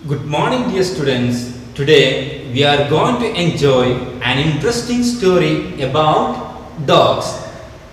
Good morning, dear students. Today we are going to enjoy an interesting story about dogs.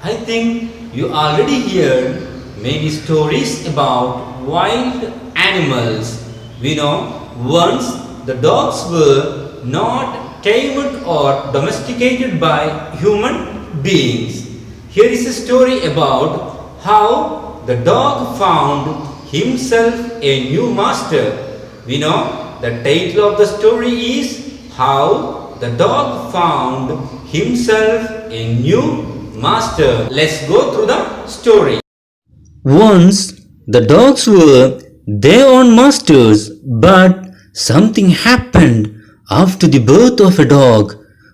I think you already heard many stories about wild animals. We know once the dogs were not tamed or domesticated by human beings. Here is a story about how the dog found himself a new master. We know the title of the story is How the Dog Found Himself a New Master. Let's go through the story. Once the dogs were their own masters, but something happened after the birth of a dog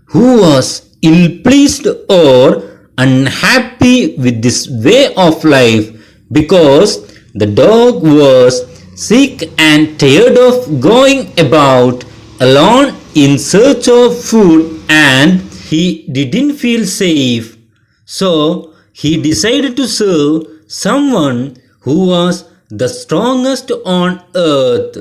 who was ill-pleased or unhappy with this way of life because the dog was sick and tired of going about alone in search of food, and he didn't feel safe. So he decided to serve someone who was the strongest on earth.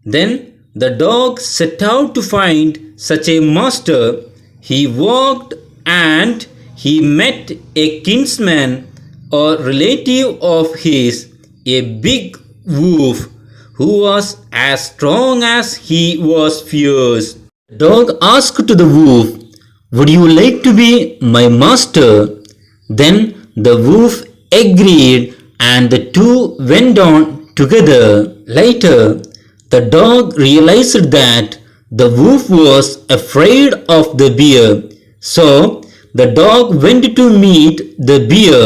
Then the dog set out to find such a master. He walked and he met a kinsman or relative of his, a big wolf who was as strong as he was fierce. The dog asked to the wolf, "Would you like to be my master?" Then the wolf agreed and the two went on together. Later, the dog realized that the wolf was afraid of the bear. So the dog went to meet the bear.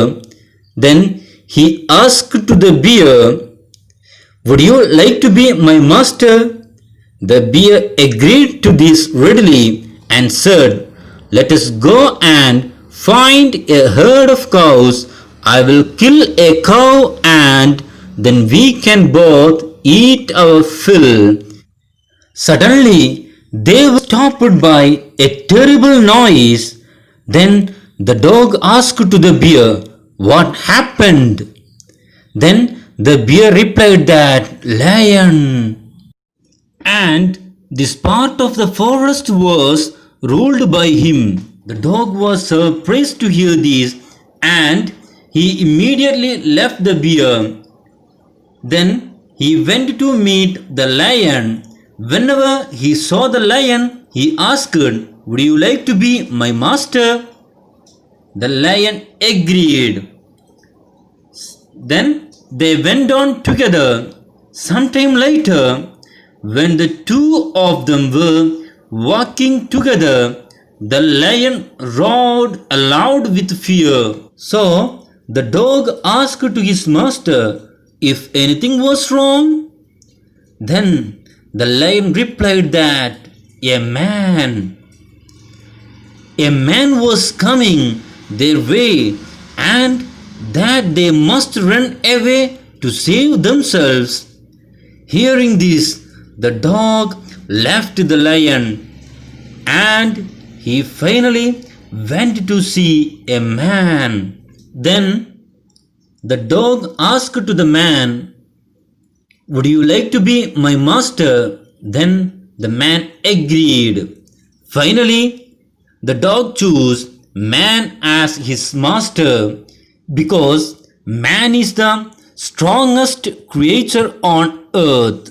Then he asked to the bear, "Would you like to be my master?" The bear agreed to this readily and said, "Let us go and find a herd of cows. I will kill a cow and then we can both eat our fill." Suddenly, they were stopped by a terrible noise. Then the dog asked to the bear, "What happened?" Then the bear replied that lion. And this part of the forest was ruled by him. The dog was surprised to hear this and he immediately left the bear. Then he went to meet the lion. Whenever he saw the lion, he asked, "Would you like to be my master?" The lion agreed. Then they went on together. Sometime later, when the two of them were walking together, the lion roared aloud with fear. So the dog asked to his master if anything was wrong. Then the lion replied that a man was coming their way and that they must run away to save themselves. Hearing this, the dog left the lion and he finally went to see a man. Then the dog asked to the man, "Would you like to be my master?" Then the man agreed. Finally, the dog chose man as his master because man is the strongest creature on earth.